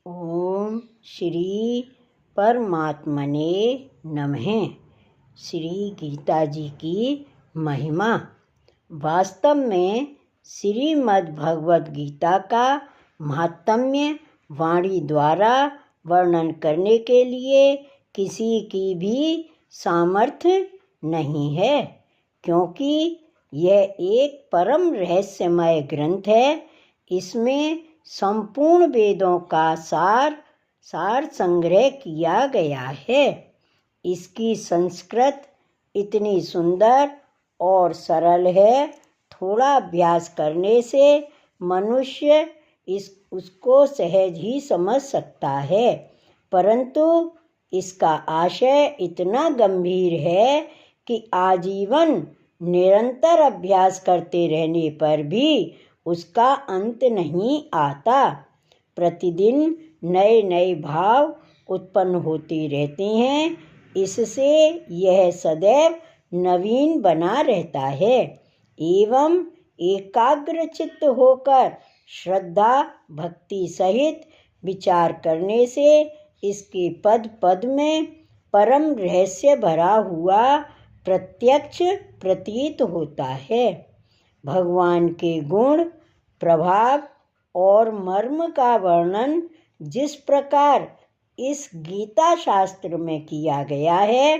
ओम श्री परमात्मने नमः। श्री गीता जी की महिमा। वास्तव में श्रीमद् भगवद गीता का महात्म्य वाणी द्वारा वर्णन करने के लिए किसी की भी सामर्थ्य नहीं है, क्योंकि यह एक परम रहस्यमय ग्रंथ है। इसमें संपूर्ण वेदों का सार संग्रह किया गया है। इसकी संस्कृत इतनी सुंदर और सरल है, थोड़ा अभ्यास करने से मनुष्य उसको सहज ही समझ सकता है, परंतु इसका आशय इतना गंभीर है कि आजीवन निरंतर अभ्यास करते रहने पर भी उसका अंत नहीं आता। प्रतिदिन नए नए भाव उत्पन्न होते रहते हैं, इससे यह सदैव नवीन बना रहता है एवं एकाग्रचित्त होकर श्रद्धा भक्ति सहित विचार करने से इसके पद पद में परम रहस्य भरा हुआ प्रत्यक्ष प्रतीत होता है। भगवान के गुण प्रभाव और मर्म का वर्णन जिस प्रकार इस गीता शास्त्र में किया गया है,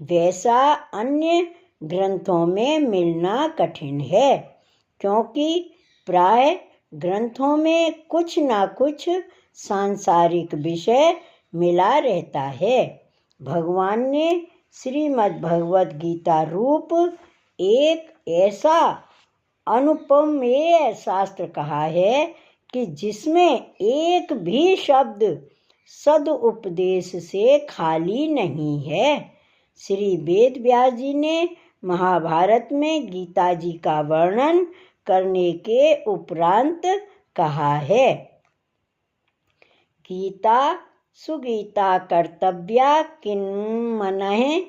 वैसा अन्य ग्रंथों में मिलना कठिन है, क्योंकि प्राय ग्रंथों में कुछ ना कुछ सांसारिक विषय मिला रहता है। भगवान ने श्रीमद् भगवद गीता रूप एक ऐसा अनुपमेय शास्त्र कहा है कि जिसमें एक भी शब्द सदुपदेश से खाली नहीं है। श्री वेद व्यास जी ने महाभारत में गीता जी का वर्णन करने के उपरांत कहा है, गीता सुगीता कर्तव्या किन्मनः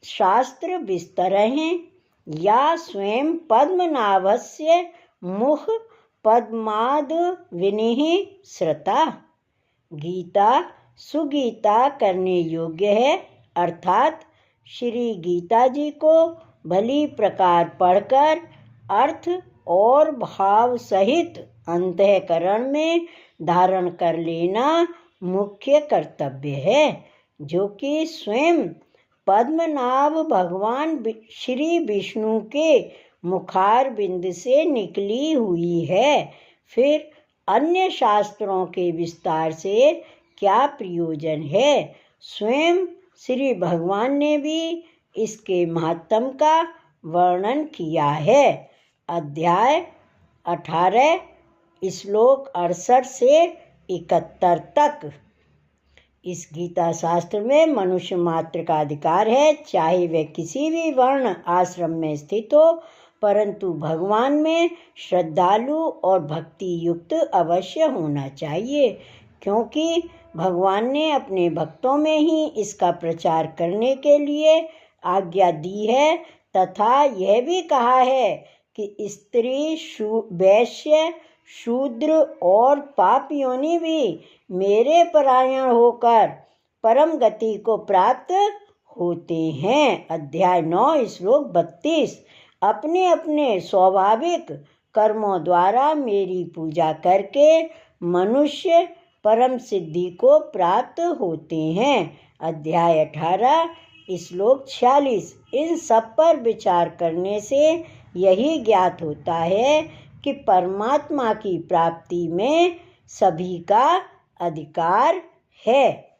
शास्त्र विस्तरः या स्वयं पद्मनाभस्य मुख पद्माद विनिः श्रुता। गीता सुगीता करने योग्य है, अर्थात श्री गीता जी को भली प्रकार पढ़कर अर्थ और भाव सहित अंतःकरण में धारण कर लेना मुख्य कर्तव्य है, जो कि स्वयं पद्मनाभ भगवान श्री विष्णु के मुखार बिंद से निकली हुई है। फिर अन्य शास्त्रों के विस्तार से क्या प्रयोजन है। स्वयं श्री भगवान ने भी इसके महात्म का वर्णन किया है। अध्याय 18 श्लोक 68 से 71 तक। इस गीता शास्त्र में मनुष्य मात्र का अधिकार है, चाहे वह किसी भी वर्ण आश्रम में स्थित हो, परंतु भगवान में श्रद्धालु और भक्ति युक्त अवश्य होना चाहिए, क्योंकि भगवान ने अपने भक्तों में ही इसका प्रचार करने के लिए आज्ञा दी है, तथा यह भी कहा है कि स्त्री वैश्य शूद्र और पाप योनि भी मेरे परायण होकर परम गति को प्राप्त होते हैं। अध्याय 9 श्लोक 32। अपने अपने स्वाभाविक कर्मों द्वारा मेरी पूजा करके मनुष्य परम सिद्धि को प्राप्त होते हैं। अध्याय 18 श्लोक 46। इन सब पर विचार करने से यही ज्ञात होता है कि परमात्मा की प्राप्ति में सभी का अधिकार है।